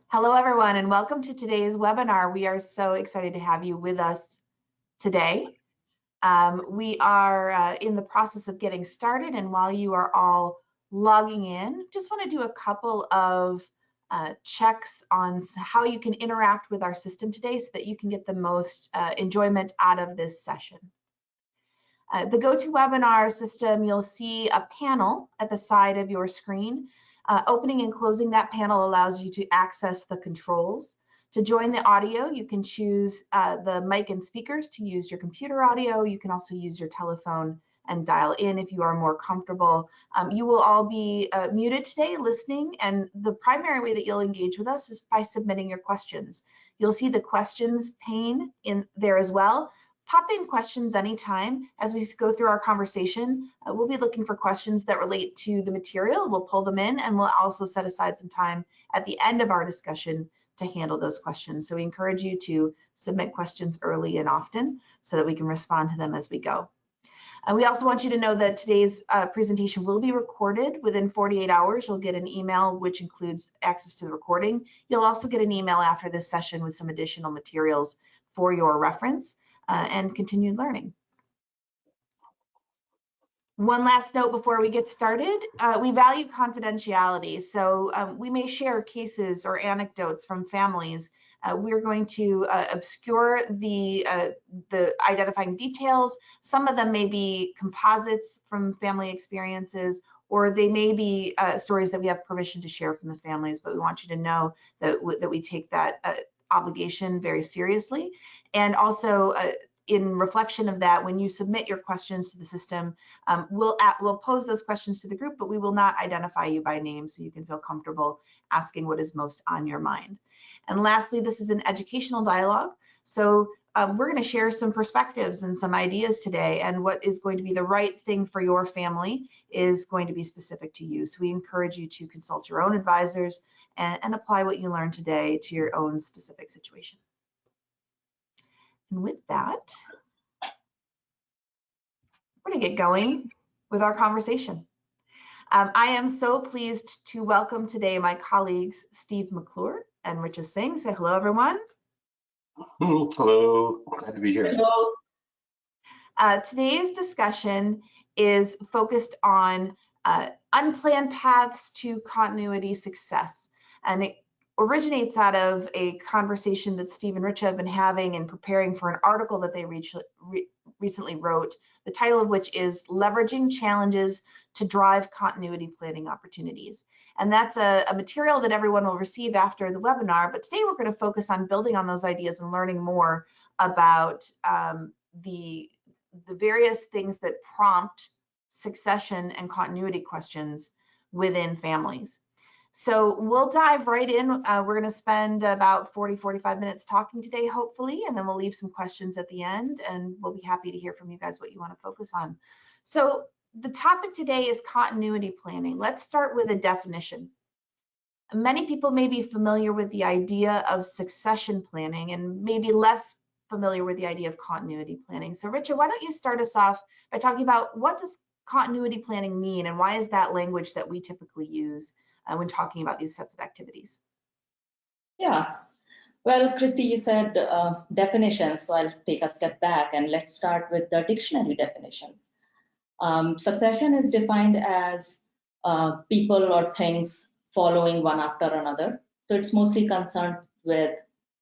Hello, everyone, and welcome to today's webinar. We are so excited to have you with us today. We are in the process of getting started, and while you are all logging in, just want to do a couple of checks on how you can interact with our system today so that you can get the most enjoyment out of this session. The GoToWebinar system, you'll see a panel at the side of your screen. Opening and closing that panel allows you to access the controls. To join the audio, you can choose the mic and speakers to use your computer audio. You can also use your telephone and dial in if you are more comfortable. You will all be muted today listening, and the primary way that you'll engage with us is by submitting your questions. You'll see the questions pane in there as well. Pop in questions anytime. As we go through our conversation, we'll be looking for questions that relate to the material. We'll pull them in, and we'll also set aside some time at the end of our discussion to handle those questions. So we encourage you to submit questions early and often so that we can respond to them as we go. We also want you to know that today's presentation will be recorded. Within 48 hours, you'll get an email which includes access to the recording. You'll also get an email after this session with some additional materials for your reference and continued learning. One last note before we get started, we value confidentiality, so we may share cases or anecdotes from families. We're going to obscure the identifying details. Some of them may be composites from family experiences, or they may be stories that we have permission to share from the families, but we want you to know that we take that obligation very seriously. And also, in reflection of that, when you submit your questions to the system, we'll pose those questions to the group, but we will not identify you by name, so you can feel comfortable asking what is most on your mind. And lastly, this is an educational dialogue. So we're going to share some perspectives and some ideas today, and what is going to be the right thing for your family is going to be specific to you. So we encourage you to consult your own advisors and apply what you learned today to your own specific situation. And with that, we're going to get going with our conversation. I am so pleased to welcome today my colleagues, Steve McClure and Richa Singh. Say hello, everyone. Hello, glad to be here. Hello. Today's discussion is focused on unplanned paths to continuity success. And it originates out of a conversation that Steve and Richa have been having and preparing for an article that they recently wrote, the title of which is Leveraging Challenges to Drive Continuity Planning Opportunities. And that's a material that everyone will receive after the webinar, but today we're going to focus on building on those ideas and learning more about the various things that prompt succession and continuity questions within families. So we'll dive right in. We're going to spend about 40-45 minutes talking today, hopefully, and then we'll leave some questions at the end, and we'll be happy to hear from you guys what you want to focus on. So the topic today is continuity planning. Let's start with a definition. Many people may be familiar with the idea of succession planning and maybe less familiar with the idea of continuity planning. So Richa, why don't you start us off by talking about what does continuity planning mean, and why is that language that we typically use when talking about these sets of activities? Yeah, well, Christy, you said definitions, so I'll take a step back and let's start with the dictionary definitions. Succession is defined as people or things following one after another. So it's mostly concerned with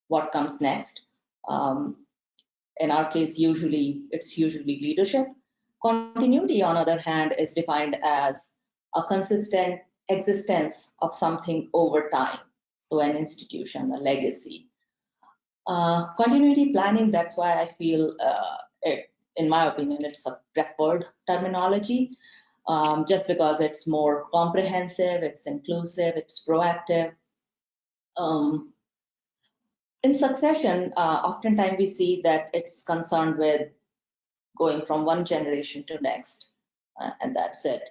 what comes next. In our case, it's usually leadership. Continuity, on the other hand, is defined as a consistent existence of something over time. So an institution, a legacy. Continuity planning, that's why I feel, in my opinion, it's a preferred terminology, just because it's more comprehensive, it's inclusive, it's proactive. In succession, oftentimes we see that it's concerned with going from one generation to next, and that's it.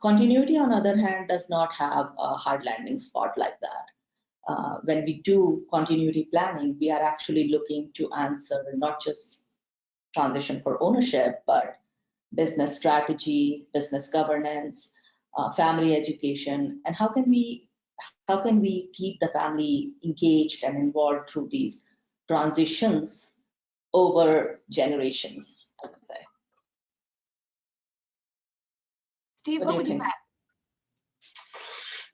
Continuity, on the other hand, does not have a hard landing spot like that. When we do continuity planning, we are actually looking to answer not just transition for ownership, but business strategy, business governance, family education, and how can we how can we keep the family engaged and involved through these transitions over generations, I would say. Steve, What what do you would you think? add?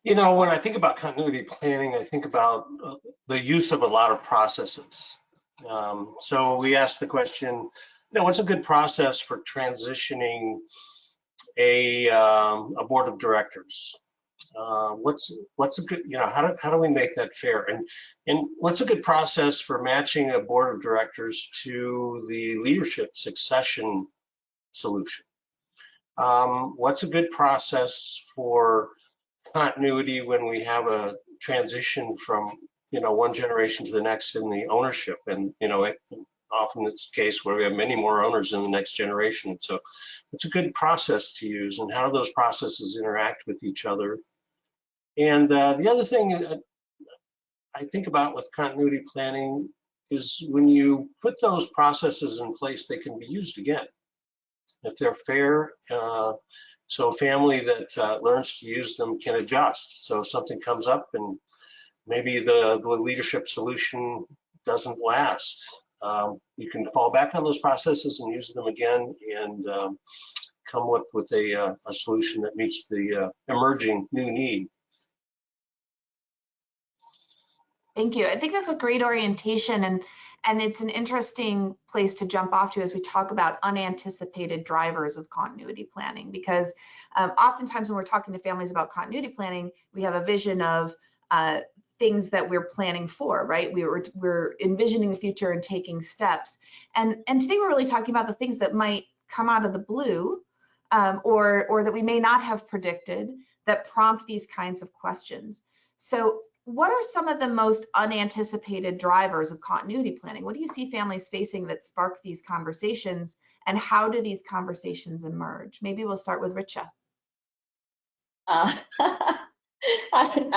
You know, when I think about continuity planning, I think about the use of a lot of processes. So we asked the question, you know, what's a good process for transitioning a board of directors? What's a good, you know, how do we make that fair? And what's a good process for matching a board of directors to the leadership succession solution? What's a good process for continuity when we have a transition from, you know, one generation to the next in the ownership? And, you know, often it's the case where we have many more owners in the next generation. And so it's a good process to use, and how do those processes interact with each other? And the other thing I think about with continuity planning is when you put those processes in place, they can be used again if they're fair. So a family that learns to use them can adjust. So if something comes up and maybe the leadership solution doesn't last, you can fall back on those processes and use them again, and come up with a solution that meets the emerging new need. Thank you. I think that's a great orientation, and it's an interesting place to jump off to as we talk about unanticipated drivers of continuity planning, because oftentimes when we're talking to families about continuity planning, we have a vision of things that we're planning for, right? We're envisioning the future and taking steps. And today we're really talking about the things that might come out of the blue, or that we may not have predicted, that prompt these kinds of questions. So what are some of the most unanticipated drivers of continuity planning? What do you see families facing that spark these conversations, and how do these conversations emerge? Maybe we'll start with Richa. I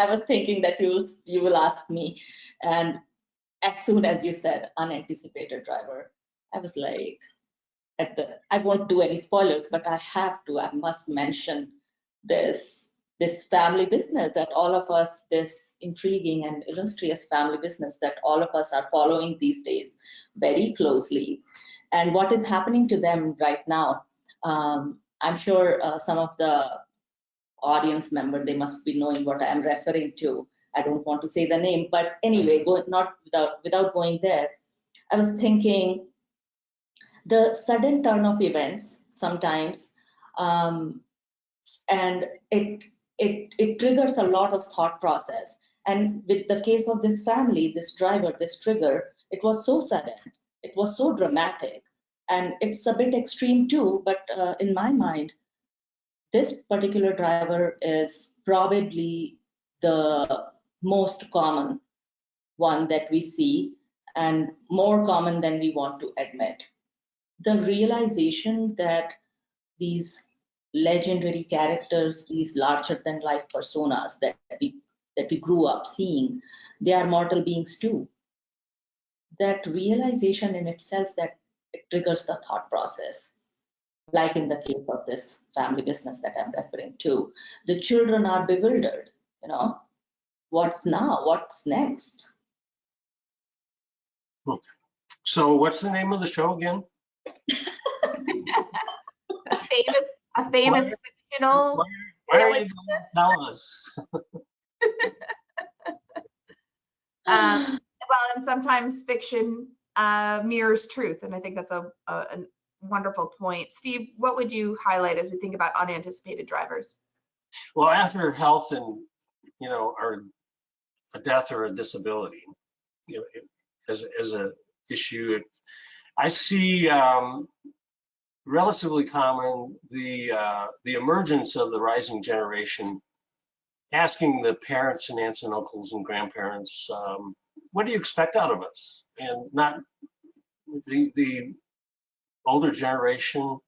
was thinking that you will ask me, and as soon as you said unanticipated driver, I was like, I won't do any spoilers, but I must mention this family business that all of us, this intriguing and illustrious family business that all of us are following these days very closely, and what is happening to them right now. I'm sure some of the audience member, they must be knowing what I'm referring to. I don't want to say the name, but anyway, without going there, I was thinking the sudden turn of events sometimes, and it triggers a lot of thought process. And with the case of this family, this driver, this trigger, it was so sudden, it was so dramatic, and it's a bit extreme too, but in my mind, this particular driver is probably the most common one that we see, and more common than we want to admit. The realization that these legendary characters, these larger than life personas that we grew up seeing, they are mortal beings too. That realization in itself, that it triggers the thought process. Like in the case of this family business that I'm referring to, the children are bewildered, you know, what's now, what's next? So what's the name of the show again? a famous fictional. Why are you going to tell us? Well, and sometimes fiction mirrors truth, and I think that's a wonderful point. Steve, what would you highlight as we think about unanticipated drivers? Well, after health and, you know, or a death or a disability, you know, as a issue, I see relatively common the emergence of the rising generation asking the parents and aunts and uncles and grandparents, what do you expect out of us? And not the older generation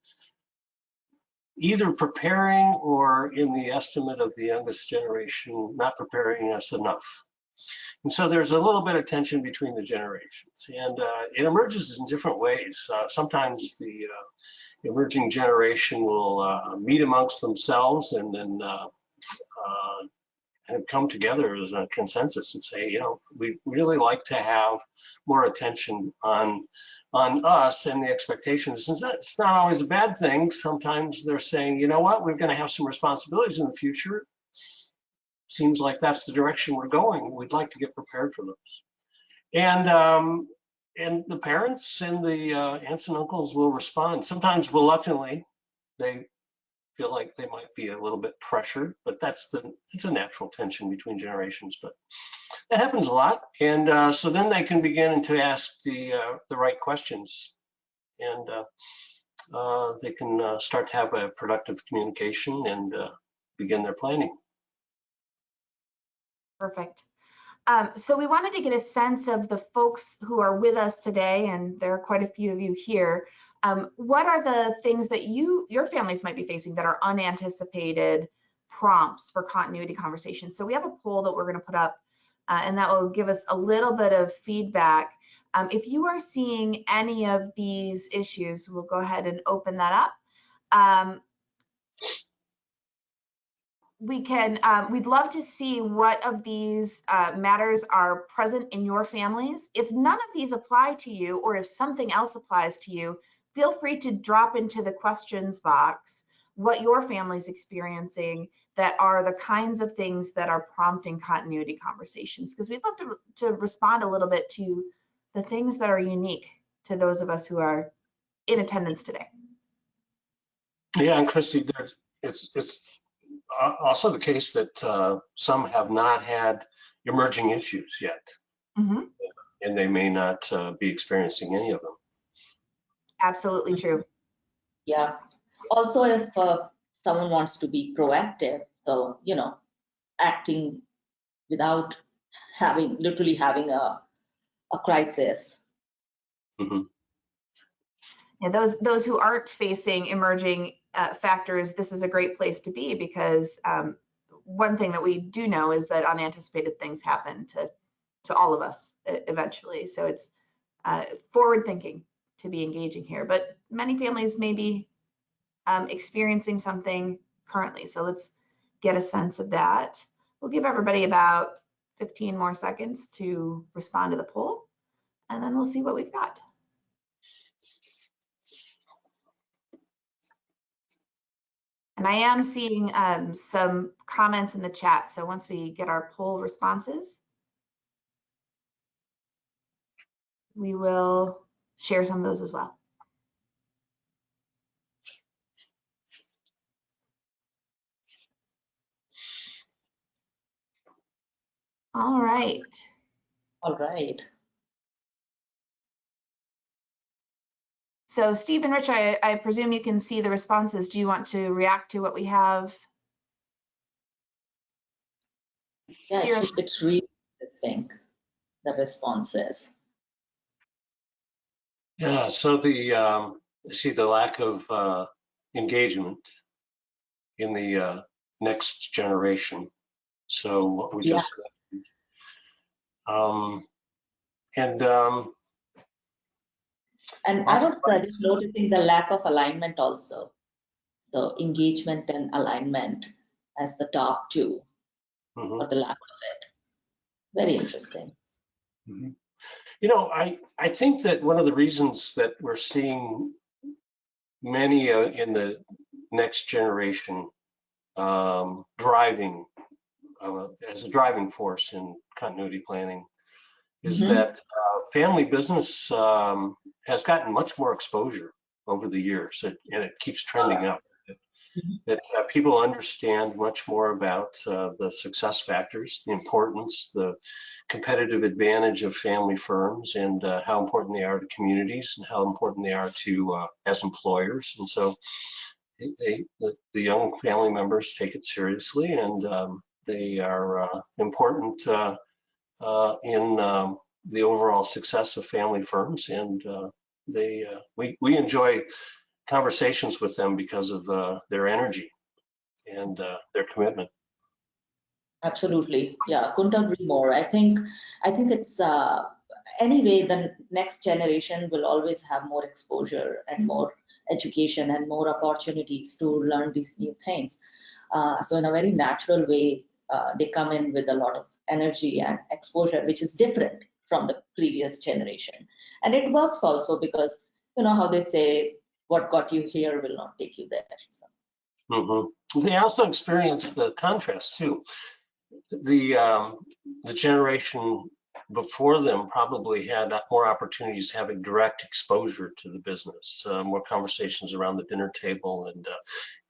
either preparing, or in the estimate of the youngest generation, not preparing us enough. And so there's a little bit of tension between the generations, and it emerges in different ways. Sometimes the emerging generation will meet amongst themselves and then have come together as a consensus and say, you know, we really like to have more attention on us and the expectations. It's not always a bad thing. Sometimes they're saying, you know what, we're going to have some responsibilities in the future. Seems like that's the direction we're going. We'd like to get prepared for those. And the parents and the aunts and uncles will respond. Sometimes reluctantly, they feel like they might be a little bit pressured, but it's a natural tension between generations. But that happens a lot, and so then they can begin to ask the right questions, and they can start to have a productive communication and begin their planning. Perfect. So we wanted to get a sense of the folks who are with us today, and there are quite a few of you here. What are the things that your families might be facing that are unanticipated prompts for continuity conversations? So we have a poll that we're going to put up, and that will give us a little bit of feedback. If you are seeing any of these issues, we'll go ahead and open that up. We'd love to see what of these matters are present in your families. If none of these apply to you, or if something else applies to you, feel free to drop into the questions box what your family's experiencing that are the kinds of things that are prompting continuity conversations, because we'd love to respond a little bit to the things that are unique to those of us who are in attendance today. Yeah, and Christy, it's also the case that some have not had emerging issues yet, and they may not be experiencing any of them. Absolutely true. Yeah. Also, if someone wants to be proactive, so, you know, acting without literally having a crisis. And those who aren't facing emerging factors, this is a great place to be, because one thing that we do know is that unanticipated things happen to all of us eventually. So it's forward thinking to be engaging here, but many families may be experiencing something currently. So let's get a sense of that. We'll give everybody about 15 more seconds to respond to the poll, and then we'll see what we've got. And I am seeing some comments in the chat. So once we get our poll responses, we will share some of those as well. All right. All right. So Steve and Rich, I presume you can see the responses. Do you want to react to what we have? Yeah, it's really interesting, the responses. Yeah, so see the lack of engagement in the next generation. So what we just and I was just noticing the lack of alignment also. So engagement and alignment as the top two, or the lack of it. Very interesting. You know, I think that one of the reasons that we're seeing many in the next generation driving as a driving force in continuity planning is that family business has gotten much more exposure over the years, and it keeps trending up. That people understand much more about the success factors, the importance, the competitive advantage of family firms, and how important they are to communities, and how important they are to as employers. And so the young family members take it seriously, and they are important in the overall success of family firms. And we enjoy conversations with them because of their energy and their commitment. Absolutely, yeah, couldn't agree more. I think it's anyway, the next generation will always have more exposure and more education and more opportunities to learn these new things. So in a very natural way, they come in with a lot of energy and exposure, which is different from the previous generation. And it works also because, you know how they say, what got you here will not take you there. So. They also experience the contrast too. The generation before them probably had more opportunities having direct exposure to the business, more conversations around the dinner table, and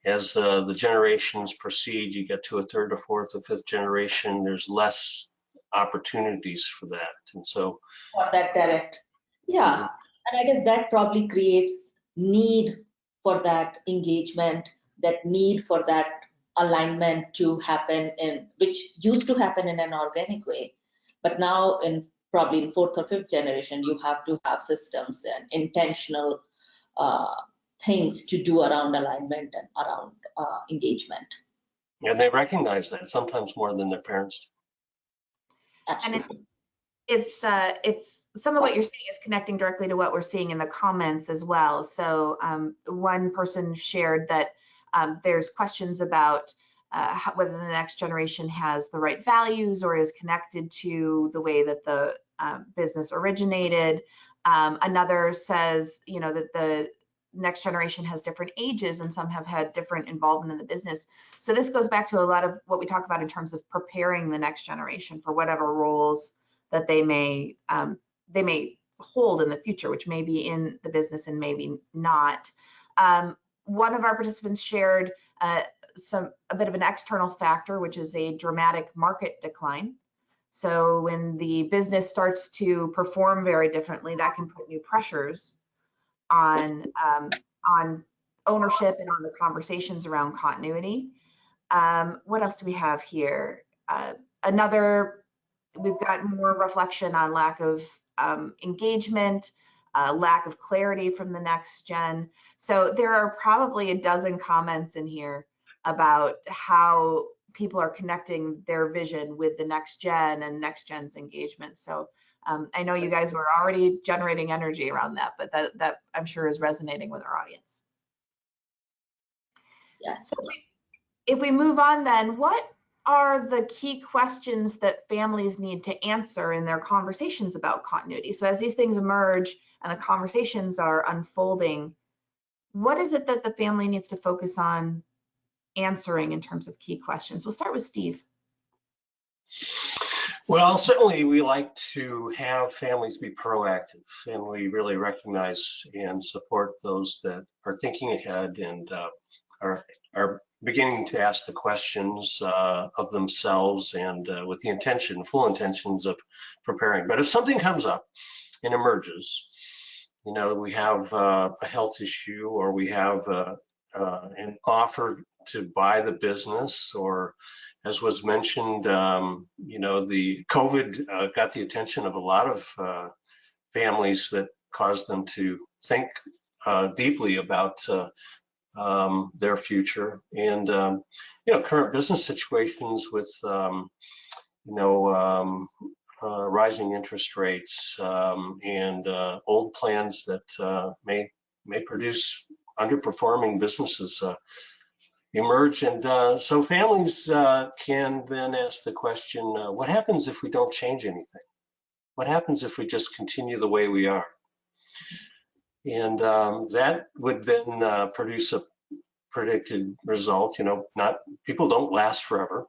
as the generations proceed, you get to a third or fourth or fifth generation, there's less opportunities for that. And so for that direct, yeah. And I guess that probably creates need for that engagement, that need for that alignment to happen, in which used to happen in an organic way, but now in probably in fourth or fifth generation, you have to have systems and intentional things to do around alignment and around engagement. And they recognize that sometimes more than their parents do. Absolutely. And it's some of what you're saying is connecting directly to what we're seeing in the comments as well. So one person shared that there's questions about whether the next generation has the right values or is connected to the way that the business originated. Another says, you know, that the next generation has different ages and some have had different involvement in the business. So this goes back to a lot of what we talk about in terms of preparing the next generation for whatever roles that they may hold in the future, which may be in the business and maybe not. One of our participants shared a bit of an external factor, which is a dramatic market decline. So when the business starts to perform very differently, that can put new pressures on ownership and on the conversations around continuity. What else do we have here? We've got more reflection on lack of engagement, lack of clarity from the next gen. So there are probably a dozen comments in here about how people are connecting their vision with the next gen and next gen's engagement. So I know you guys were already generating energy around that, but that I'm sure is resonating with our audience. Yes. So if we move on then, what are the key questions that families need to answer in their conversations about continuity? So as these things emerge and the conversations are unfolding, what is it that the family needs to focus on answering in terms of key questions? We'll start with Steve. Well, certainly we like to have families be proactive, and we really recognize and support those that are thinking ahead and are beginning to ask the questions of themselves and with the full intentions of preparing. But if something comes up and emerges, you know, we have a health issue, or we have an offer to buy the business, or as was mentioned, you know, the COVID got the attention of a lot of families that caused them to think deeply about their future, and you know, current business situations with you know, rising interest rates and old plans that may produce underperforming businesses emerge. And so families can then ask the question, what happens if we don't change anything? What happens if we just continue the way we are? And that would then produce a predicted result. You know, people don't last forever,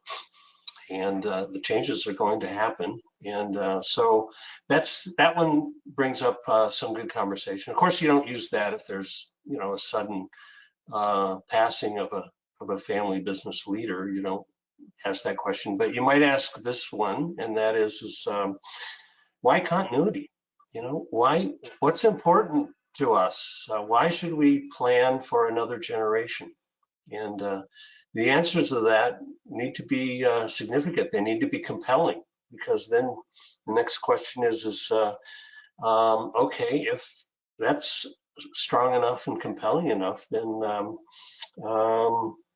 and the changes are going to happen. And so that one brings up some good conversation. Of course, you don't use that if there's, you know, a sudden passing of a family business leader. You don't ask that question, but you might ask this one, and that is why continuity? You know, what's important to us? Why should we plan for another generation? And the answers to that need to be significant. They need to be compelling, because then the next question is okay, if that's strong enough and compelling enough, then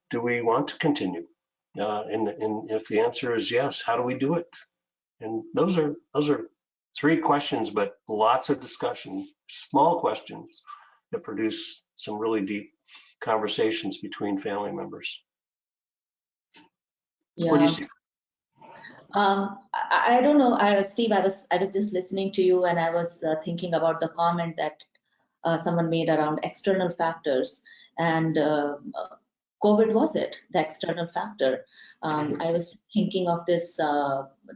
do we want to continue? And if the answer is yes, how do we do it? And those are three questions, but lots of discussion, small questions that produce some really deep conversations between family members. Yeah. What do you see? I don't know, Steve. I was just listening to you, and I was thinking about the comment that someone made around external factors, and COVID was it, the external factor. I was thinking of this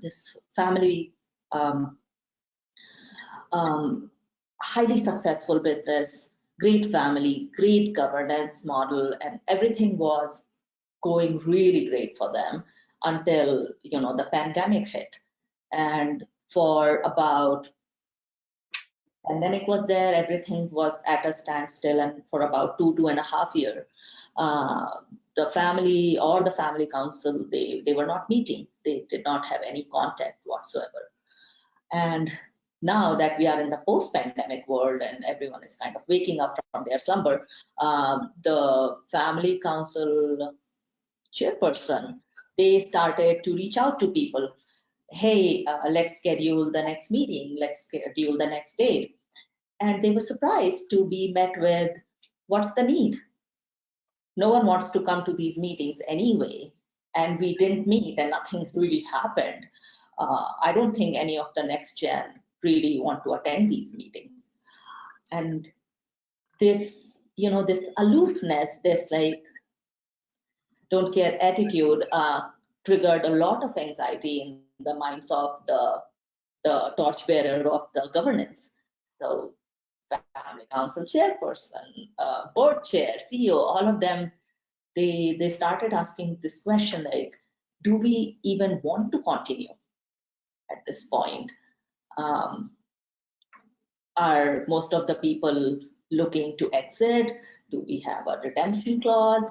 this family, um, highly successful business, great family, great governance model, and everything was going really great for them until the pandemic hit. And for about pandemic was there, everything was at a standstill, and for about 2.5 years, the family or the family council, they were not meeting. They did not have any contact whatsoever. And now that we are in the post-pandemic world and everyone is kind of waking up from their slumber, the family council chairperson, they started to reach out to people. Hey, let's schedule the next meeting, let's schedule the next date. And they were surprised to be met with, what's the need? No one wants to come to these meetings anyway, and we didn't meet and nothing really happened. I don't think any of the next gen really want to attend these meetings. And this, this aloofness, this like don't care attitude triggered a lot of anxiety in the minds of the torchbearer of the governance. So family council chairperson, board chair, CEO, all of them, they started asking this question like, do we even want to continue at this point? Are most of the people looking to exit? Do we have a redemption clause?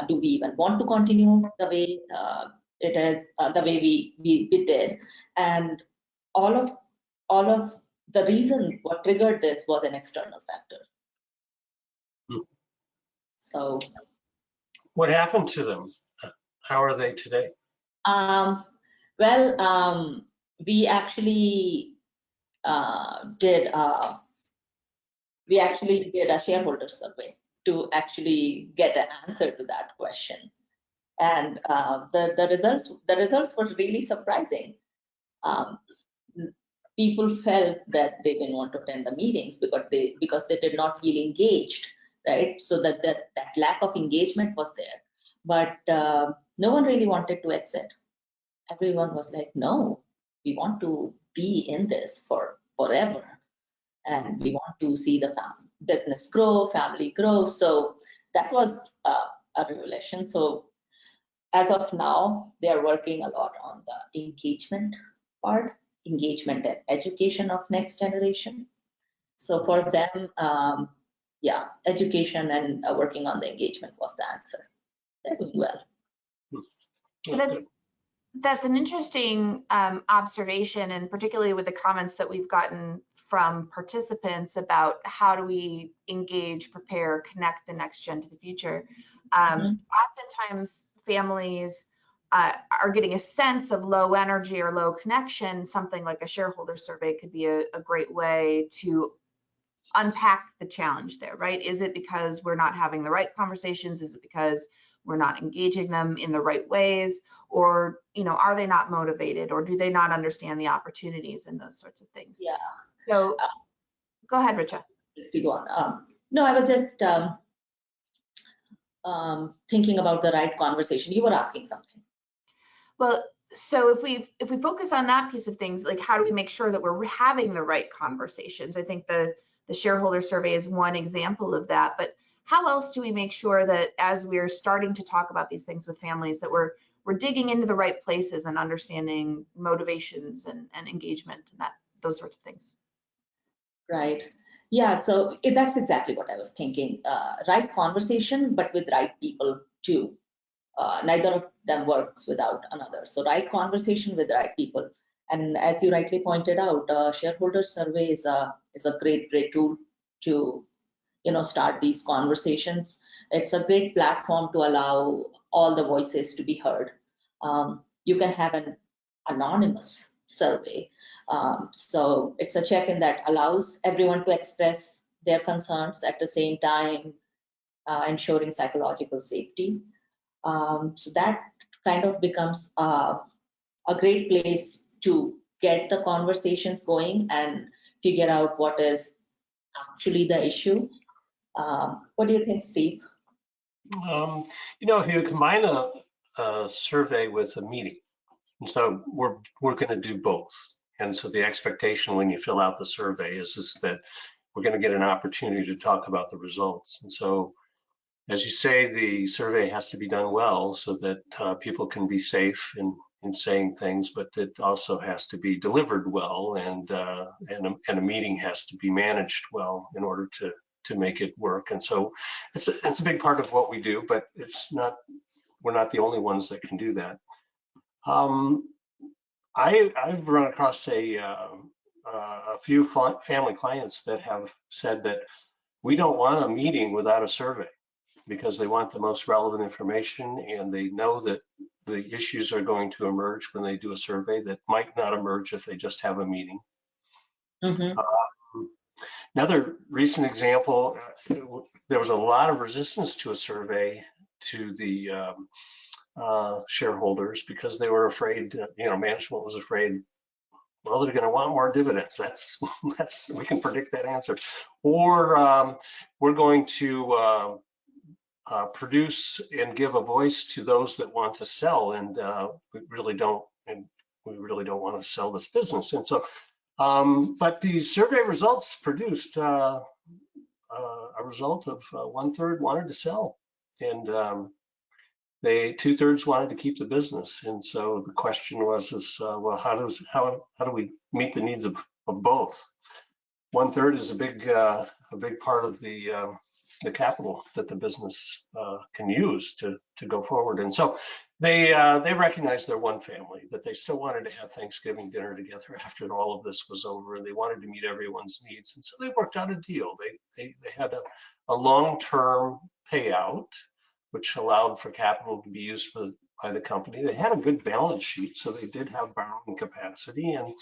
Do we even want to continue the way it is, the way we did? And all of the reason what triggered this was an external factor. So What happened to them? How are they today? Well, we actually did a shareholder survey to actually get an answer to that question, and the results were really surprising. People felt that they didn't want to attend the meetings because they did not feel engaged, right? So that lack of engagement was there, but no one really wanted to exit. Everyone was like, no, we want to be in this for forever, and we want to see the business grow, family grow. So that was a revelation. So as of now, they are working a lot on the engagement part, engagement and education of next generation. So for them, yeah, education and working on the engagement was the answer. They're doing well. That's an interesting observation, and particularly with the comments that we've gotten from participants about how do we engage, prepare, connect the next gen to the future. Oftentimes families are getting a sense of low energy or low connection. Something like a shareholder survey could be a great way to unpack the challenge there, right? Is it because we're not having the right conversations? Is it because we're not engaging them in the right ways? Or, are they not motivated, or do they not understand the opportunities and those sorts of things? Yeah. So go ahead, Richa. Just to go on. No, I was just thinking about the right conversation. You were asking something. Well, so if we focus on that piece of things, like how do we make sure that we're having the right conversations? I think the shareholder survey is one example of that, but how else do we make sure that as we're starting to talk about these things with families, that we're digging into the right places and understanding motivations and engagement and those sorts of things? Right. Yeah, so that's exactly what I was thinking. Right conversation, but with right people too. Neither of them works without another. So right conversation with right people. And as you rightly pointed out, shareholder survey is a great tool to start these conversations. It's a great platform to allow all the voices to be heard. You can have an anonymous survey. So it's a check-in that allows everyone to express their concerns at the same time, ensuring psychological safety. So that kind of becomes a a great place to get the conversations going and figure out what is actually the issue. What do you think, Steve? If you combine a survey with a meeting, and so we're going to do both. And so the expectation when you fill out the survey is that we're going to get an opportunity to talk about the results. And so, as you say, the survey has to be done well so that people can be safe in saying things, but it also has to be delivered well, and a meeting has to be managed well in order to make it work. And so it's a big part of what we do, but we're not the only ones that can do that. I've run across a few family clients that have said that we don't want a meeting without a survey, because they want the most relevant information, and they know that the issues are going to emerge when they do a survey that might not emerge if they just have a meeting. Mm-hmm. Another recent example, there was a lot of resistance to a survey to the shareholders, because they were afraid, management was afraid, well, they're going to want more dividends. That's we can predict that answer. Or we're going to produce and give a voice to those that want to sell, and we really don't want to sell this business. And so, but the survey results produced a result of 1/3 wanted to sell, and 2/3 wanted to keep the business. And so the question was, well, how do we meet the needs of both? 1/3 is a big part of the capital that the business can use to go forward. And so they recognized they're one family, that they still wanted to have Thanksgiving dinner together after all of this was over, and they wanted to meet everyone's needs. And so they worked out a deal. They had a long-term payout, which allowed for capital to be used by the company. They had a good balance sheet, so they did have borrowing capacity, and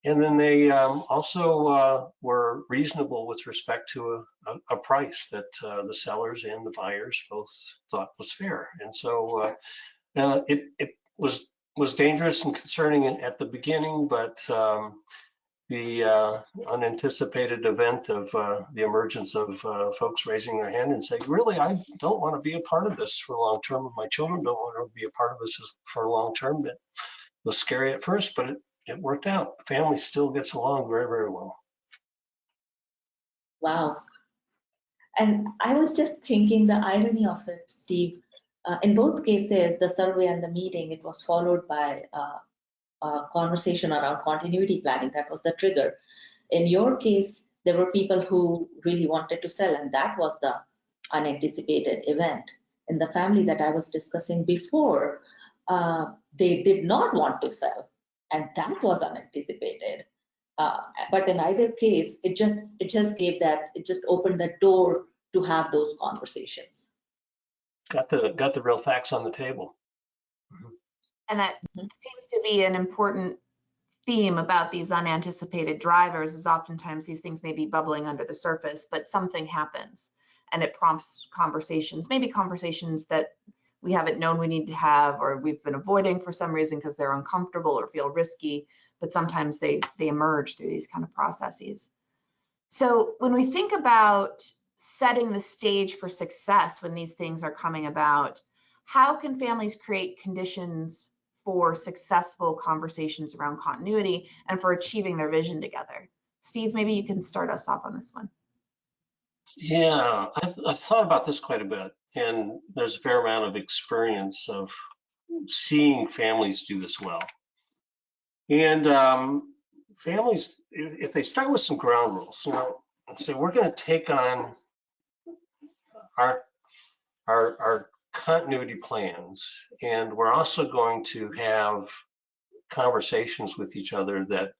then they also were reasonable with respect to a price that the sellers and the buyers both thought was fair. And so it was dangerous and concerning at the beginning, but the unanticipated event of the emergence of folks raising their hand and saying, really, I don't want to be a part of this for long term. My children don't want to be a part of this for long term. It was scary at first, but it worked out. Family still gets along very, very well. Wow. And I was just thinking the irony of it, Steve. In both cases, the survey and the meeting, it was followed by a conversation around continuity planning. That was the trigger. In your case, there were people who really wanted to sell, and that was the unanticipated event. In the family that I was discussing before, they did not want to sell, and that was unanticipated. But in either case, it just opened the door to have those conversations. Got the real facts on the table. And that seems to be an important theme about these unanticipated drivers, is oftentimes these things may be bubbling under the surface, but something happens and it prompts conversations, maybe conversations that we haven't known we need to have, or we've been avoiding for some reason because they're uncomfortable or feel risky, but sometimes they emerge through these kind of processes. So when we think about setting the stage for success when these things are coming about, how can families create conditions for successful conversations around continuity and for achieving their vision together? Steve, maybe you can start us off on this one. Yeah, I've thought about this quite a bit, and there's a fair amount of experience of seeing families do this well. And families, if they start with some ground rules, say we're going to take on our continuity plans, and we're also going to have conversations with each other that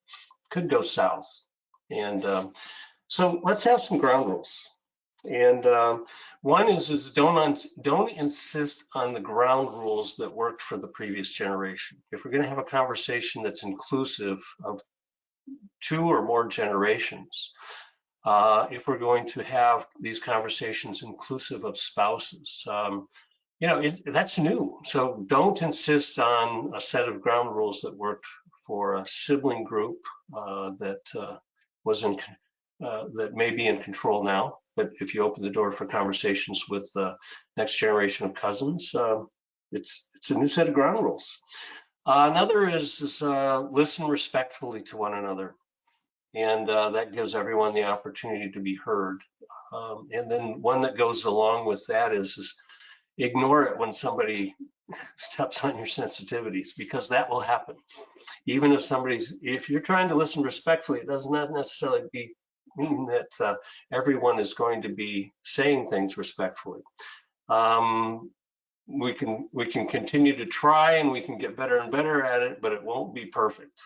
could go south. And so let's have some ground rules. And one is don't insist on the ground rules that worked for the previous generation. If we're going to have a conversation that's inclusive of 2 or more generations, if we're going to have these conversations inclusive of spouses, that's new. So don't insist on a set of ground rules that worked for a sibling group that may be in control now. But if you open the door for conversations with the next generation of cousins, it's a new set of ground rules. Another is listen respectfully to one another, and that gives everyone the opportunity to be heard. And then one that goes along with that is ignore it when somebody steps on your sensitivities, because that will happen. Even if you're trying to listen respectfully, it does not necessarily mean that everyone is going to be saying things respectfully. We can continue to try, and we can get better and better at it, but it won't be perfect.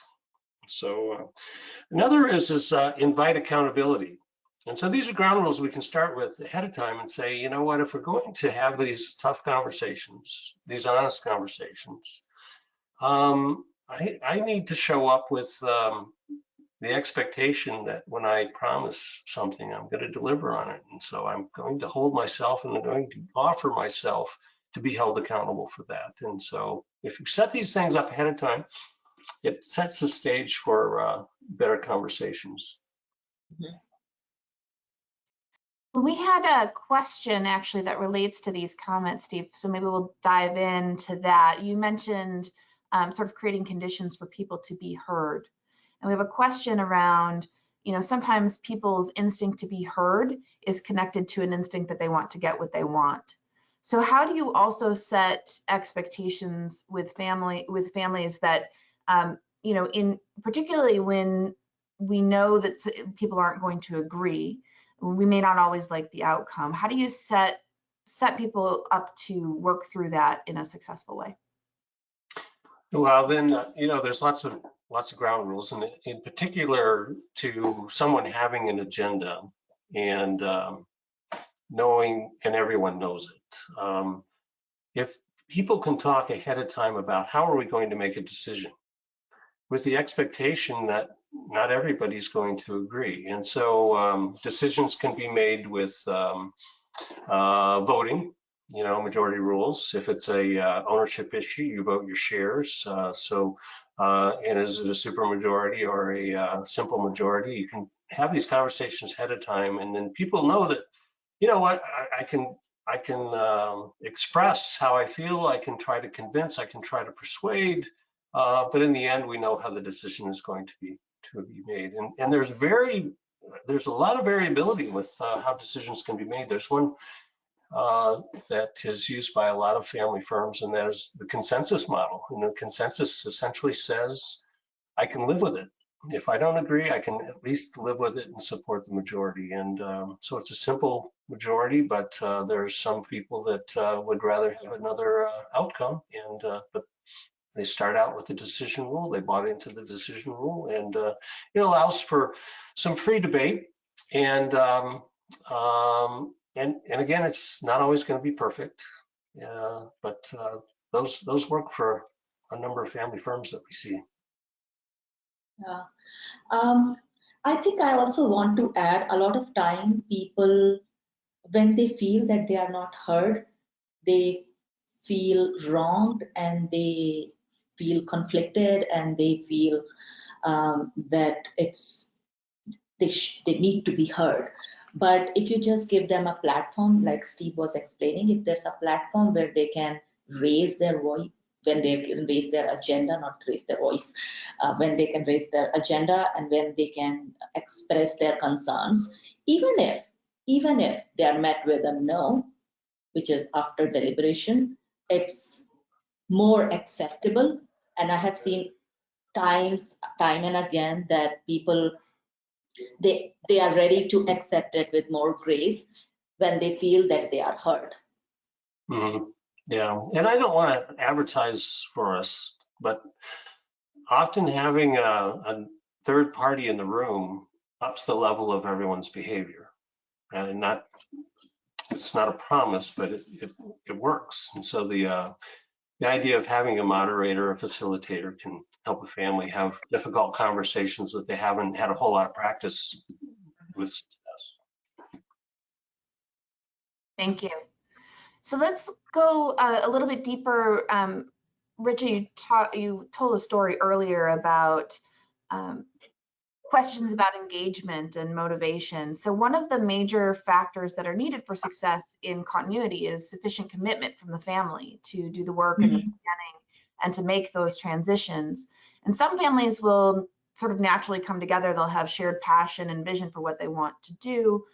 So another is invite accountability. And so these are ground rules we can start with ahead of time and say, you know what, if we're going to have these tough conversations, these honest conversations, I need to show up with the expectation that when I promise something, I'm going to deliver on it. And so I'm going to hold myself, and I'm going to offer myself to be held accountable for that. And so if you set these things up ahead of time, it sets the stage for better conversations. Mm-hmm. Well, we had a question actually that relates to these comments, Steve. So maybe we'll dive into that. You mentioned sort of creating conditions for people to be heard. And we have a question around, sometimes people's instinct to be heard is connected to an instinct that they want to get what they want. So how do you also set expectations with families that, particularly when we know that people aren't going to agree, we may not always like the outcome. How do you set people up to work through that in a successful way? Well, then, there's lots of ground rules, and in particular to someone having an agenda and knowing, and everyone knows it. If people can talk ahead of time about how are we going to make a decision, with the expectation that not everybody's going to agree. And so decisions can be made with voting, majority rules. If it's a ownership issue, you vote your shares. And is it a supermajority or a simple majority? You can have these conversations ahead of time, and then people know that, you know what, I can express how I feel. I can try to convince. I can try to persuade. But in the end, we know how the decision is going to be made. And there's a lot of variability with how decisions can be made. There's one that is used by a lot of family firms, and that is the consensus model. And the consensus essentially says, I can live with it. If I don't agree, I can at least live with it and support the majority. And so it's a simple majority, but there's some people that would rather have another outcome. And but they start out with the decision rule. They bought into the decision rule, and it allows for some free debate. And again, it's not always going to be perfect, but those work for a number of family firms that we see. Yeah. I think I also want to add, a lot of time people, when they feel that they are not heard, they feel wronged, and they feel conflicted, and they feel that they need to be heard. But if you just give them a platform, like Steve was explaining, if there's a platform where they can raise their voice, when they can raise their agenda, not raise their voice, when they can raise their agenda, and when they can express their concerns, even if they are met with a no, which is after deliberation, it's more acceptable. And I have seen time and again that people, they are ready to accept it with more grace when they feel that they are heard. Mm-hmm. Yeah, and I don't want to advertise for us, but often having a third party in the room ups the level of everyone's behavior. And it's not a promise, but it works. And so the idea of having a moderator, a facilitator, can help a family have difficult conversations that they haven't had a whole lot of practice with success. Thank you. So let's go a little bit deeper. Richa, you told a story earlier about questions about engagement and motivation. So one of the major factors that are needed for success in continuity is sufficient commitment from the family to do the work and the planning and to make those transitions. And some families will sort of naturally come together. They'll have shared passion and vision for what they want to do.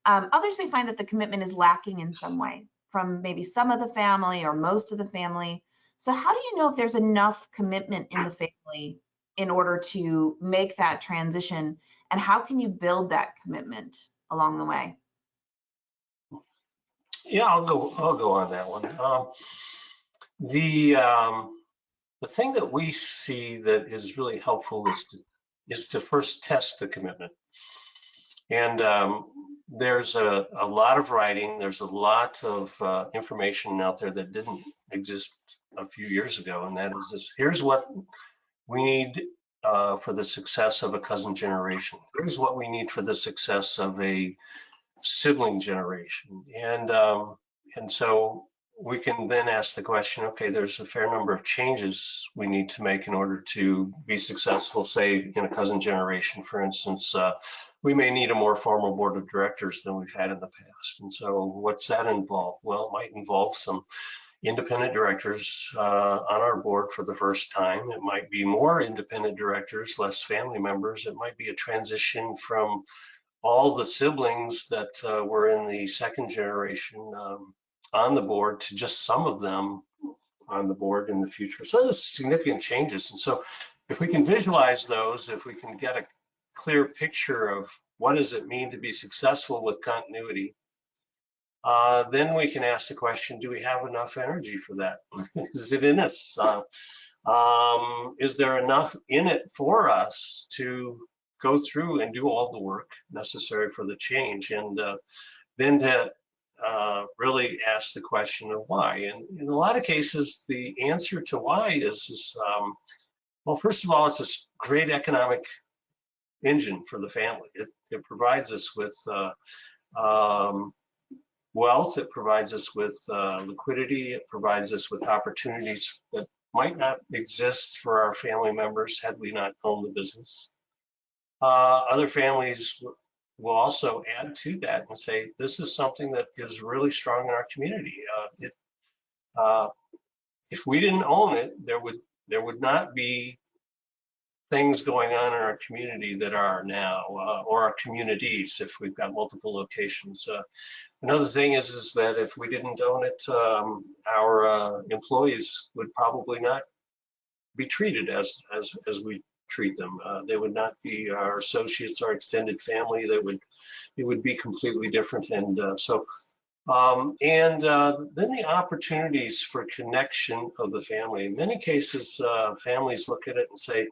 Others may find that the commitment is lacking in some way from maybe some of the family or most of the family. So how do you know if there's enough commitment in the family in order to make that transition, and how can you build that commitment along the way? Yeah, I'll go on that one. The thing that we see that is really helpful is to first test the commitment. And there's a lot of writing, there's a lot of information out there that didn't exist a few years ago, and that is this: here's what we need for the success of a cousin generation. Here's what we need for the success of a sibling generation. And so we can then ask the question, okay, there's a fair number of changes we need to make in order to be successful, say in a cousin generation, for instance. We may need a more formal board of directors than we've had in the past. And so what's that involve? Well, it might involve some independent directors on our board for the first time. It might be more independent directors, less family members. It might be a transition from all the siblings that were in the second generation on the board to just some of them on the board in the future. So there's significant changes. And so if we can visualize those, if we can get a clear picture of what does it mean to be successful with continuity, then we can ask the question, do we have enough energy for that? Is it in us? Is there enough in it for us to go through and do all the work necessary for the change? And then to really ask the question of why. And in a lot of cases, the answer to why is well, first of all, it's a great economic engine for the family. It provides us with wealth, it provides us with liquidity, it provides us with opportunities that might not exist for our family members had we not owned the business. Other families will also add to that and say, this is something that is really strong in our community. If we didn't own it, there would not be things going on in our community that are now, or our communities if we've got multiple locations. Another thing is that if we didn't own it, our employees would probably not be treated as we treat them. They would not be our associates, our extended family. It would be completely different. And then the opportunities for connection of the family. In many cases, families look at it and say,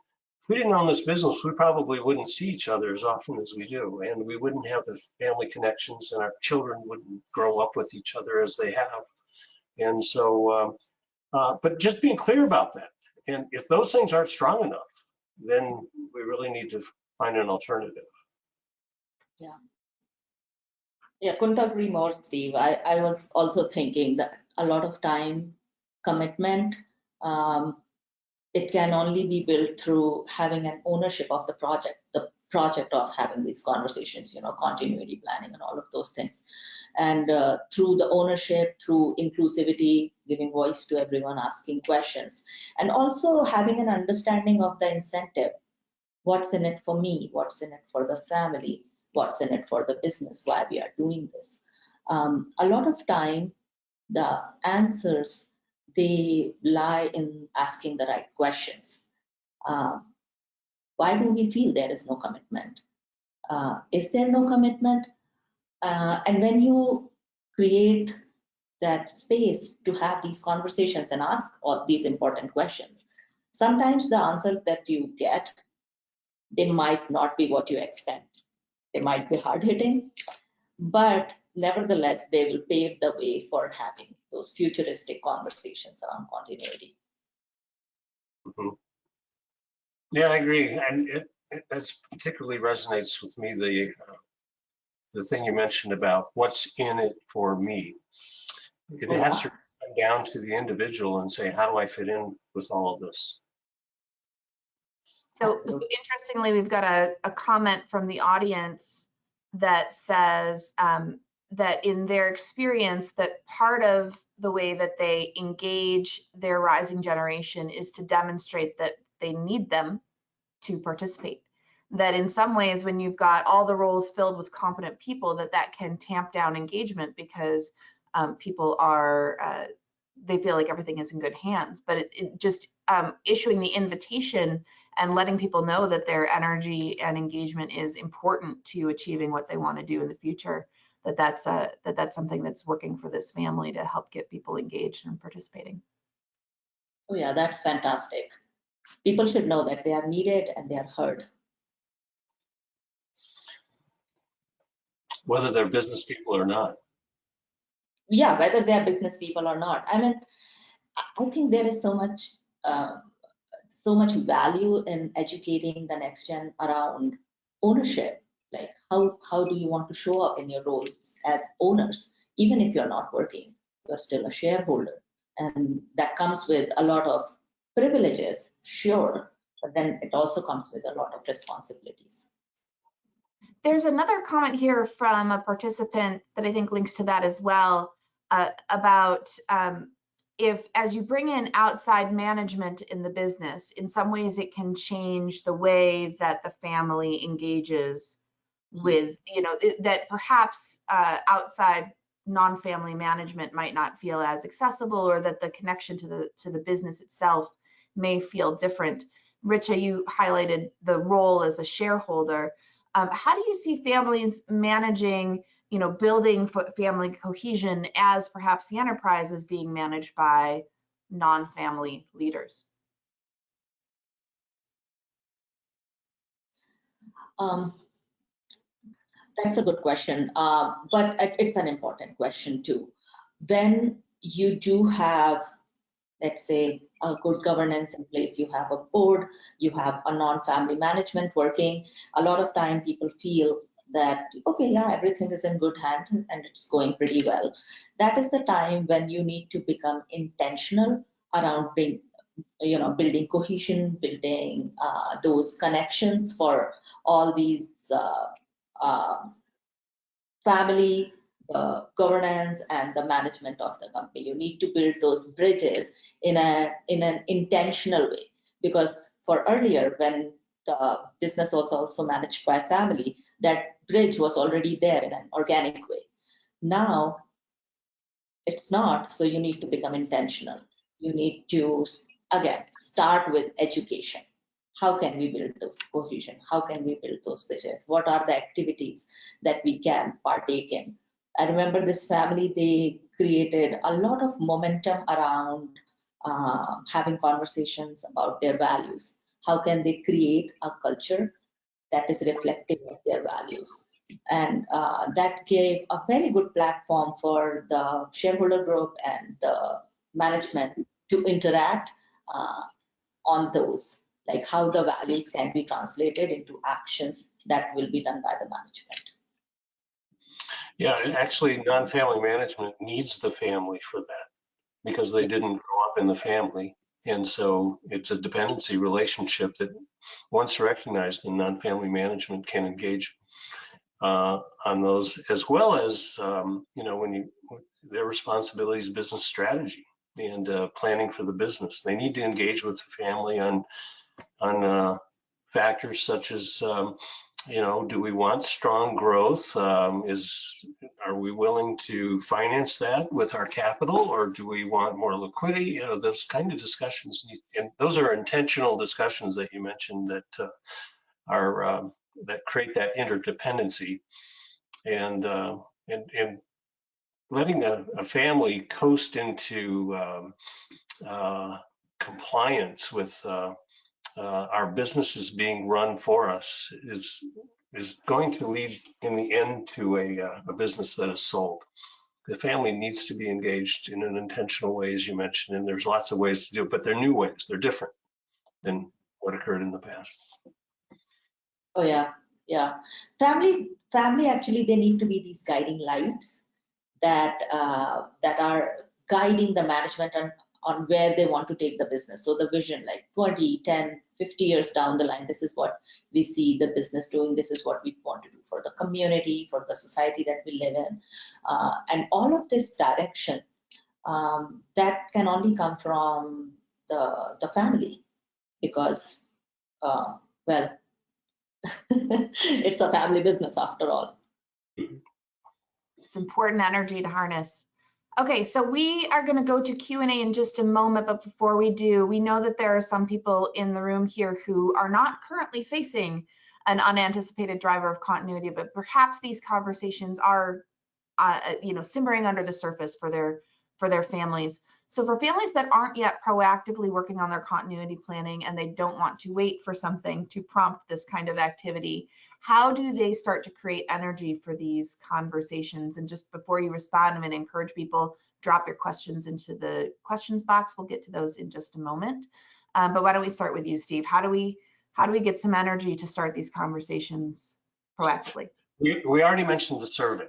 if we didn't own this business, we probably wouldn't see each other as often as we do, and we wouldn't have the family connections, and our children wouldn't grow up with each other as they have. And so, but just being clear about that. And if those things aren't strong enough, then we really need to find an alternative. Yeah, couldn't agree more, Steve. I was also thinking that a lot of time commitment, it can only be built through having an ownership of the project of having these conversations, continuity planning and all of those things. And through the ownership, through inclusivity, giving voice to everyone, asking questions, and also having an understanding of the incentive. What's in it for me? What's in it for the family? What's in it for the business? Why we are doing this? A lot of time, the answers, they lie in asking the right questions. Why do we feel there is no commitment? Is there no commitment? And when you create that space to have these conversations and ask all these important questions, sometimes the answers that you get, they might not be what you expect. They might be hard-hitting, but nevertheless, they will pave the way for having those futuristic conversations around continuity. Mm-hmm. Yeah, I agree, and it particularly resonates with me, the thing you mentioned about what's in it for me. It Oh, has yeah. to come down to the individual and say, how do I fit in with all of this? So Absolutely. interestingly, we've got a comment from the audience that says that in their experience, that part of the way that they engage their rising generation is to demonstrate that they need them to participate. That in some ways, when you've got all the roles filled with competent people, that can tamp down engagement because people are, they feel like everything is in good hands. But it just issuing the invitation and letting people know that their energy and engagement is important to achieving what they want to do in the future, that's something that's working for this family to help get people engaged and participating. Oh, yeah, that's fantastic. People should know that they are needed and they are heard. Whether they're business people or not. Yeah, whether they are business people or not. I mean, I think there is so much value in educating the next gen around ownership. Like how do you want to show up in your roles as owners? Even if you're not working, you're still a shareholder. And that comes with a lot of privileges, sure, but then it also comes with a lot of responsibilities. There's another comment here from a participant that I think links to that as well, about if as you bring in outside management in the business, in some ways it can change the way that the family engages with, that perhaps outside non-family management might not feel as accessible, or that the connection to the business itself may feel different. Richa, you highlighted the role as a shareholder. How do you see families managing, building family cohesion as perhaps the enterprise is being managed by non-family leaders? That's a good question, but it's an important question too. When you do have, let's say, a good governance in place, you have a board, you have a non-family management working, a lot of time people feel that, okay, yeah, everything is in good hands and it's going pretty well. That is the time when you need to become intentional around building cohesion, building those connections for all these family, the governance, and the management of the company. You need to build those bridges in an intentional way, because for earlier, when the business was also managed by family, that bridge was already there in an organic way. Now it's not, so you need to become intentional. You need to, again, start with education. How can we build those cohesion? How can we build those bridges? What are the activities that we can partake in? I remember this family, they created a lot of momentum around having conversations about their values. How can they create a culture that is reflective of their values? And that gave a very good platform for the shareholder group and the management to interact on those, like how the values can be translated into actions that will be done by the management. Yeah, and actually non-family management needs the family for that, because they didn't grow up in the family. And so it's a dependency relationship that, once recognized, the non-family management can engage on those, as well as, their responsibilities, business strategy and planning for the business. They need to engage with the family on factors such as, do we want strong growth? Are we willing to finance that with our capital, or do we want more liquidity? Those kind of discussions, and those are intentional discussions that you mentioned that that create that interdependency, and letting a family coast into compliance with our businesses being run for us is going to lead in the end to a business that is sold. The family needs to be engaged in an intentional way, as you mentioned, and there's lots of ways to do it, but they're new ways. They're different than what occurred in the past. Oh yeah, yeah. Family actually, they need to be these guiding lights that are guiding the management on where they want to take the business. So the vision, like 20, 10, 50 years down the line, this is what we see the business doing. This is what we want to do for the community, for the society that we live in. And all of this direction, that can only come from the family, because, well, it's a family business after all. It's important energy to harness. Okay, so we are going to go to Q&A in just a moment, but before we do, we know that there are some people in the room here who are not currently facing an unanticipated driver of continuity, but perhaps these conversations are, simmering under the surface for their families. So for families that aren't yet proactively working on their continuity planning and they don't want to wait for something to prompt this kind of activity, how do they start to create energy for these conversations? And just before you respond, I'm going to encourage people, drop your questions into the questions box. We'll get to those in just a moment. But why don't we start with you, Steve? How do we get some energy to start these conversations proactively? We already mentioned the survey.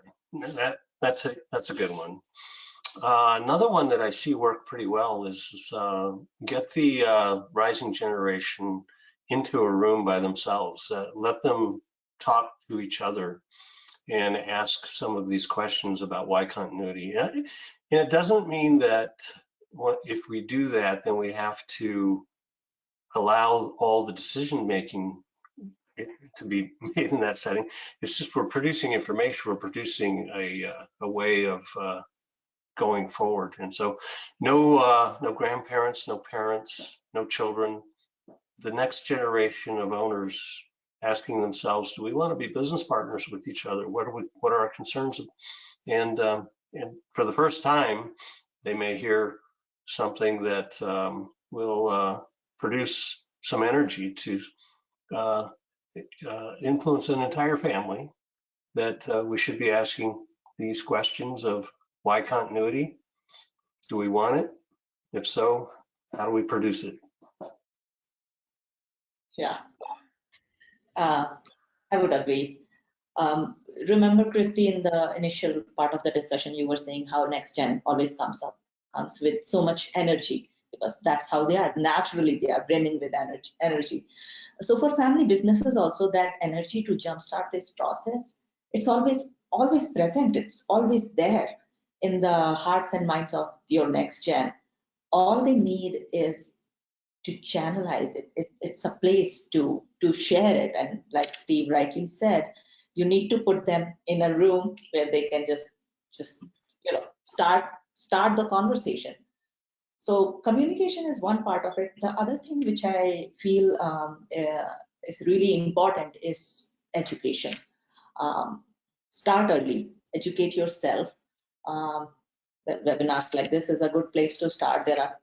That's a good one. Another one that I see work pretty well is get the rising generation into a room by themselves. Let them talk to each other and ask some of these questions about why continuity. And it doesn't mean that if we do that, then we have to allow all the decision making to be made in that setting. It's just we're producing information, we're producing a way of going forward. And so no grandparents, no parents, no children, the next generation of owners asking themselves, do we want to be business partners with each other? What are our concerns? And for the first time, they may hear something that will produce some energy to influence an entire family, that we should be asking these questions of why continuity? Do we want it? If so, how do we produce it? Yeah, I would agree. Remember, Christy, in the initial part of the discussion, you were saying how next gen always comes with so much energy, because that's how they are. Naturally, they are brimming with energy. So for family businesses also, that energy to jumpstart this process, it's always present. It's always there in the hearts and minds of your next gen. All they need is to channelize it. It's a place to share it. And like Steve rightly said, you need to put them in a room where they can just start the conversation. So communication is one part of it. The other thing which I feel is really important is education. Start early, educate yourself. Webinars like this is a good place to start. There are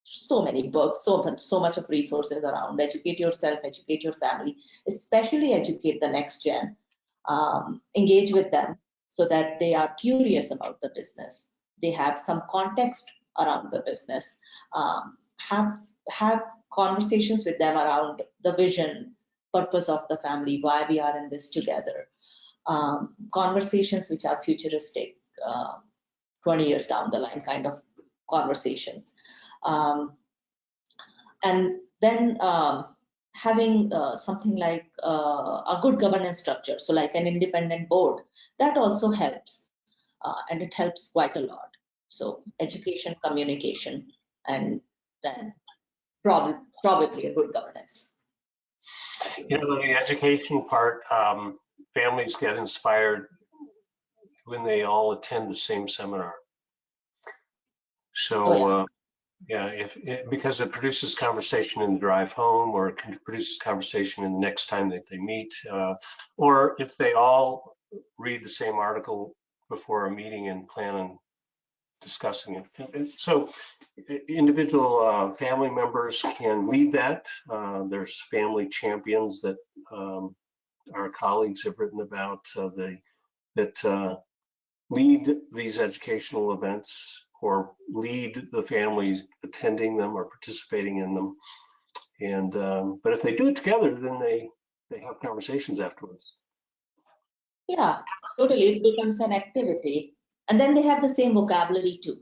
so many books, so much of resources around. Educate yourself, educate your family, especially educate the next gen. Engage with them so that they are curious about the business. They have some context around the business. Have conversations with them around the vision, purpose of the family, why we are in this together. Conversations which are futuristic, 20 years down the line kind of conversations. And then having something like a good governance structure, so like an independent board, that also helps, and it helps quite a lot. So education, communication, and then probably a good governance. The education part, families get inspired when they all attend the same seminar. So because it produces conversation in the drive home, or it produces conversation in the next time that they meet, or if they all read the same article before a meeting and plan on discussing it. So individual family members can lead that. There's family champions that our colleagues have written about that lead these educational events, or lead the families attending them or participating in them. And but if they do it together, then they have conversations afterwards. Yeah, totally. It becomes an activity, And then they have the same vocabulary too.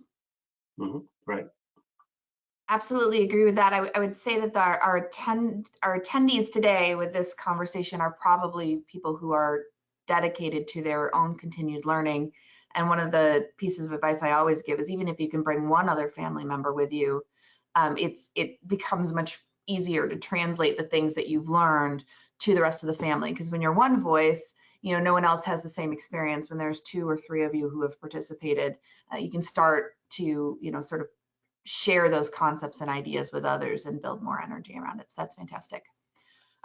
Right. Absolutely agree with that. I would say that our attendees today with this conversation are probably people who are dedicated to their own continued learning. And one of the pieces of advice I always give is, even if you can bring one other family member with you, it becomes much easier to translate the things that you've learned to the rest of the family. Because when you're one voice, no one else has the same experience. When there's 2 or 3 of you who have participated, you can start to, sort of share those concepts and ideas with others and build more energy around it. So that's fantastic.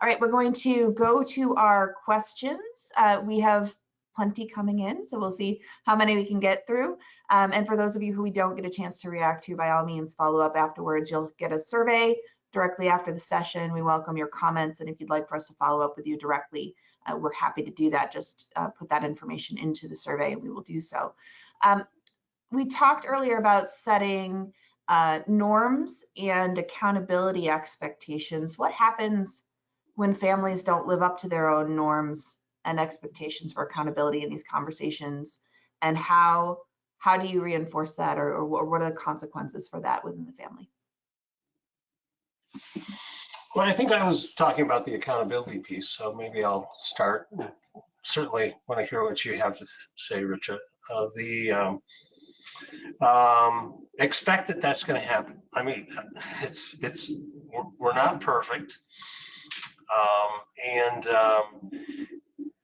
All right, we're going to go to our questions. We have plenty coming in, so we'll see how many we can get through. And for those of you who we don't get a chance to react to, by all means, follow up afterwards. You'll get a survey directly after the session. We welcome your comments, and if you'd like for us to follow up with you directly, we're happy to do that. Just put that information into the survey, and we will do so. We talked earlier about setting norms and accountability expectations. What happens when families don't live up to their own norms and expectations for accountability in these conversations? And how do you reinforce that, or what are the consequences for that within the family? Well, I think I was talking about the accountability piece, so maybe I'll start. Certainly want to hear what you have to say, Richa. Expect that that's going to happen. I mean, we're not perfect,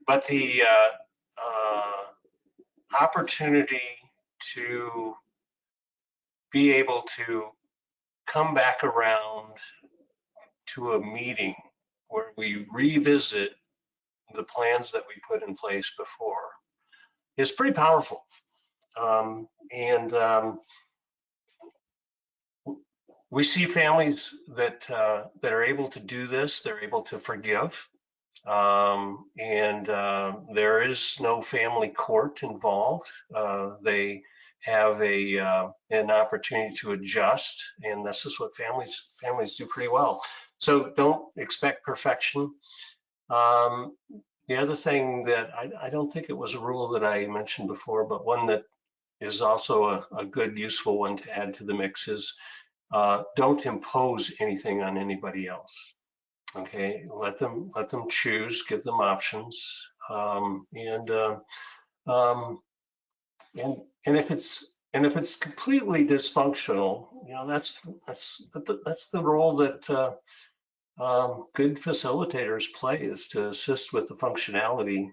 but the opportunity to be able to come back around to a meeting where we revisit the plans that we put in place before is pretty powerful. We see families that are able to do this. They're able to forgive, and there is no family court involved. They have an opportunity to adjust, and this is what families do pretty well. So don't expect perfection. The other thing that I don't think it was a rule that I mentioned before, but one that is also a good, useful one to add to the mix is don't impose anything on anybody else. Okay, let them choose, give them options, and if it's completely dysfunctional, that's the role that good facilitators play, is to assist with the functionality,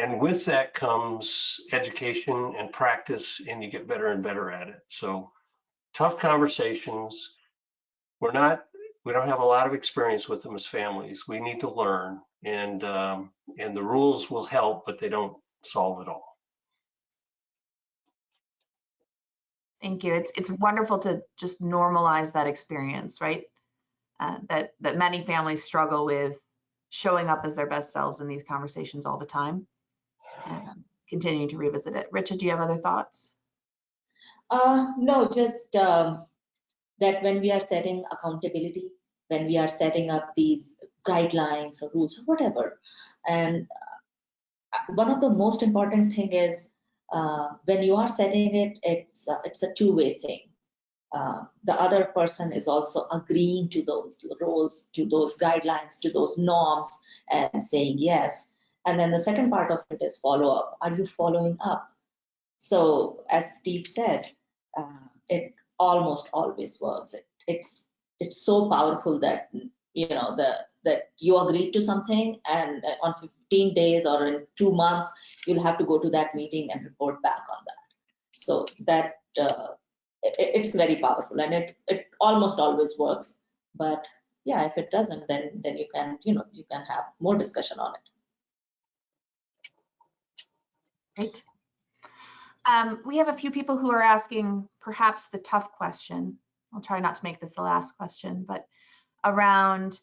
and with that comes education and practice, and you get better and better at it. So tough conversations, we don't have a lot of experience with them as families. We need to learn, and the rules will help, but they don't solve it all. Thank you. It's wonderful to just normalize that experience, right? That many families struggle with showing up as their best selves in these conversations all the time, and continuing to revisit it. Richa, do you have other thoughts? No, just that when we are setting accountability, when we are setting up these guidelines or rules or whatever, and one of the most important thing is when you are setting it, it's a two-way thing. The other person is also agreeing to those roles, to those guidelines, to those norms, and saying yes. And then the second part of it is follow-up. Are you following up? So as Steve said, it almost always works. It's so powerful that that you agreed to something, and on 15 days or in 2 months, you'll have to go to that meeting and report back on that. So that it's very powerful, and it almost always works. But yeah, if it doesn't, then you can have more discussion on it. Great. We have a few people who are asking perhaps the tough question. I'll try not to make this the last question, but around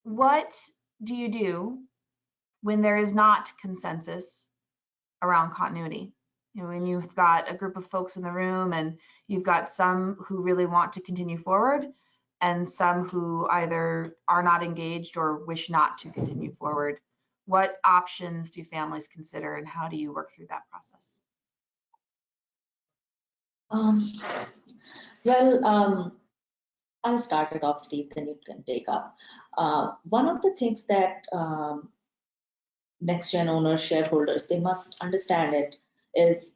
what do you do when there is not consensus around continuity? When you've got a group of folks in the room and you've got some who really want to continue forward and some who either are not engaged or wish not to continue forward. What options do families consider, and how do you work through that process? I'll start it off, Steve, then you can take up. One of the things that next gen owners, shareholders, they must understand it is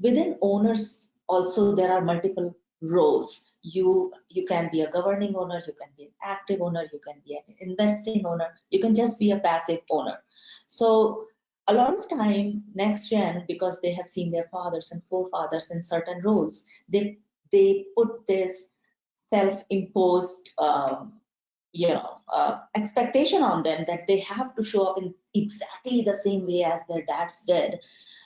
within owners also there are multiple roles. You can be a governing owner, you can be an active owner, you can be an investing owner, you can just be a passive owner. So a lot of time next gen, because they have seen their fathers and forefathers in certain roles, they put this self-imposed expectation on them that they have to show up in exactly the same way as their dads did.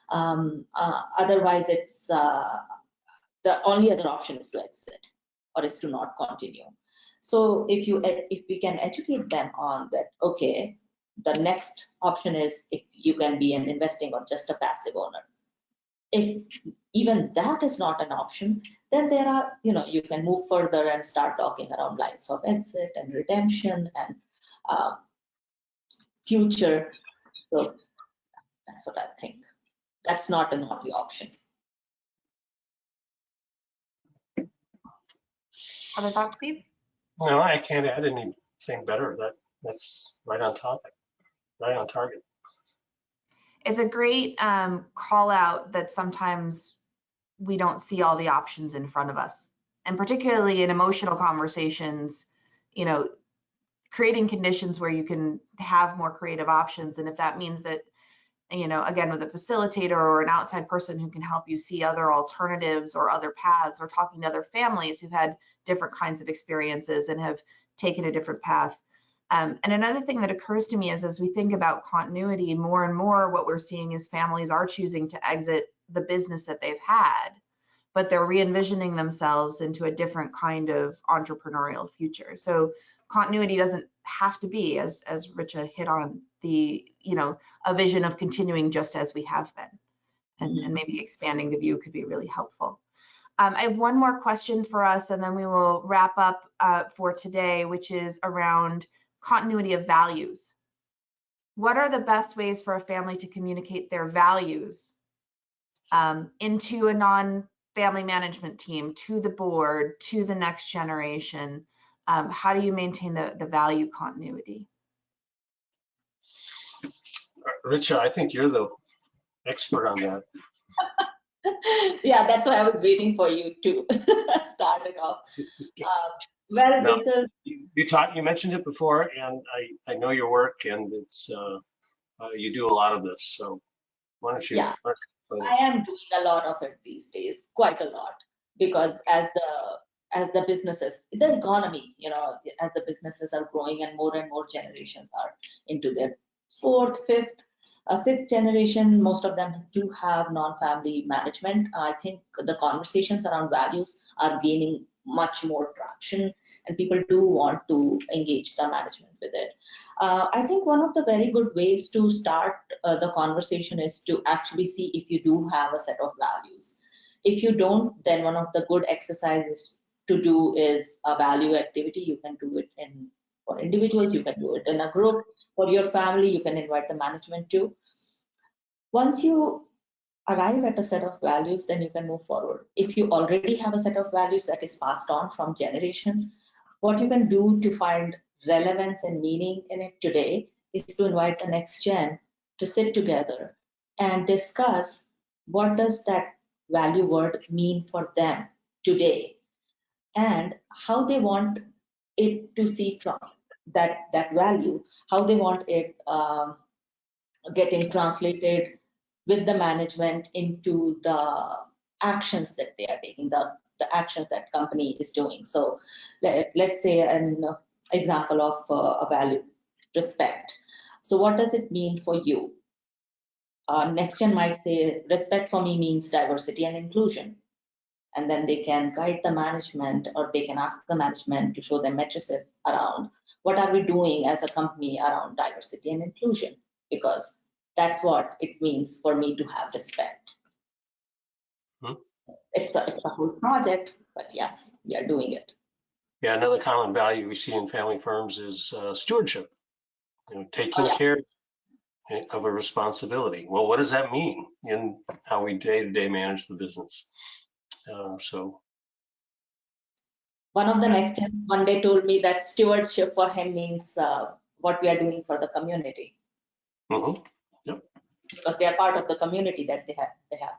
Otherwise, it's the only other option is to exit or is to not continue. So if we can educate them on that, okay, the next option is if you can be an investing or just a passive owner. If even that is not an option, then there are, you can move further and start talking around lines of exit and redemption and future. So that's what I think. That's not an only option. Other thoughts, Steve? No, I can't add anything better. That's right on topic, right on target. It's a great call out that sometimes we don't see all the options in front of us. And particularly in emotional conversations, creating conditions where you can have more creative options. And if that means that, again, with a facilitator or an outside person who can help you see other alternatives or other paths, or talking to other families who've had different kinds of experiences and have taken a different path. And another thing that occurs to me is as we think about continuity, more and more what we're seeing is families are choosing to exit the business that they've had, but they're re-envisioning themselves into a different kind of entrepreneurial future. So continuity doesn't have to be, as Richa hit on, a vision of continuing just as we have been, and maybe expanding the view could be really helpful. I have one more question for us, and then we will wrap up for today, which is around continuity of values. What are the best ways for a family to communicate their values into a non-family management team, to the board, to the next generation? How do you maintain the value continuity? Richa, I think you're the expert on that. Yeah, that's why I was waiting for you to start it off. This is you mentioned it before, and I know your work, and it's you do a lot of this. So why don't you? Yeah, I am doing a lot of it these days, quite a lot, because as the businesses, the economy, as the businesses are growing and more generations are into their fourth, fifth, sixth generation, most of them do have non-family management. I think the conversations around values are gaining much more traction, and people do want to engage the management with it. I think one of the very good ways to start the conversation is to actually see if you do have a set of values. If you don't, then one of the good exercises to do is a value activity. You can do it for individuals, you can do it in a group. For your family, you can invite the management too. Once you arrive at a set of values, then you can move forward. If you already have a set of values that is passed on from generations, what you can do to find relevance and meaning in it today is to invite the next gen to sit together and discuss what does that value word mean for them today, and how they want it to see that value, how they want it getting translated with the management into the actions that they are taking, the actions that company is doing. So let's say an example of a value, respect. So what does it mean for you? Next gen might say respect for me means diversity and inclusion. And then they can guide the management, or they can ask the management to show them matrices around what are we doing as a company around diversity and inclusion, because that's what it means for me to have respect. It's a whole project, but yes, we are doing it. Yeah, another common value we see in family firms is stewardship. Taking care of a responsibility. Well, what does that mean in how we day-to-day manage the business? So one of the next steps one day told me that stewardship for him means what we are doing for the community, yep. because they are part of the community that they have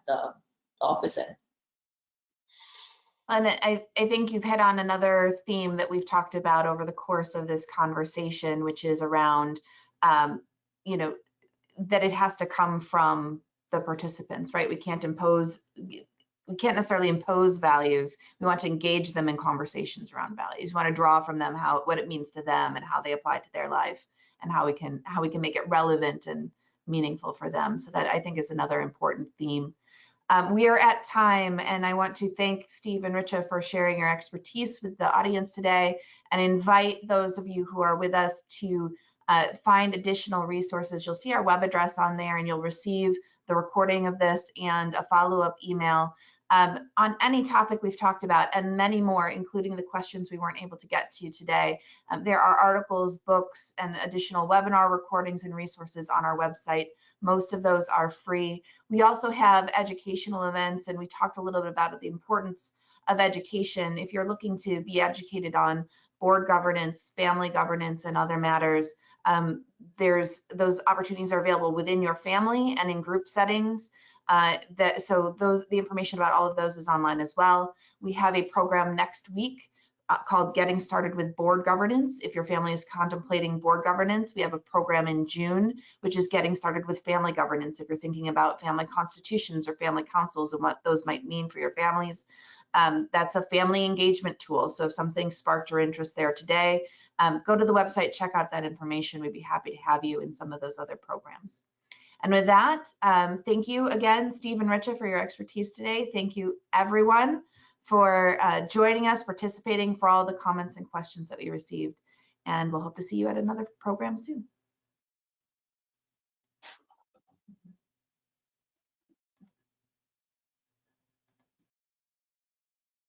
the office in. And I think you've hit on another theme that we've talked about over the course of this conversation, which is around, you know, that it has to come from the participants, right? We can't necessarily impose values. We want to engage them in conversations around values. We want to draw from them what it means to them and how they apply to their life, and how we can make it relevant and meaningful for them. So that, I think, is another important theme. We are at time, and I want to thank Steve and Richa for sharing your expertise with the audience today, and invite those of you who are with us to find additional resources. You'll see our web address on there, and you'll receive the recording of this and a follow-up email on any topic we've talked about, and many more, including the questions we weren't able to get to today. There are articles, books, and additional webinar recordings and resources on our website. Most of those are free. We also have educational events, and we talked a little bit about the importance of education. If you're looking to be educated on board governance, family governance, and other matters, those opportunities are available within your family and in group settings. The information about all of those is online as well. We have a program next week called Getting Started with Board Governance. If your family is contemplating board governance, we have a program in June, which is Getting Started with Family Governance. If you're thinking about family constitutions or family councils and what those might mean for your families, that's a family engagement tool. So if something sparked your interest there today, go to the website, check out that information. We'd be happy to have you in some of those other programs. And with that, thank you again, Steve and Richa, for your expertise today. Thank you, everyone, for joining us, participating, for all the comments and questions that we received. And we'll hope to see you at another program soon.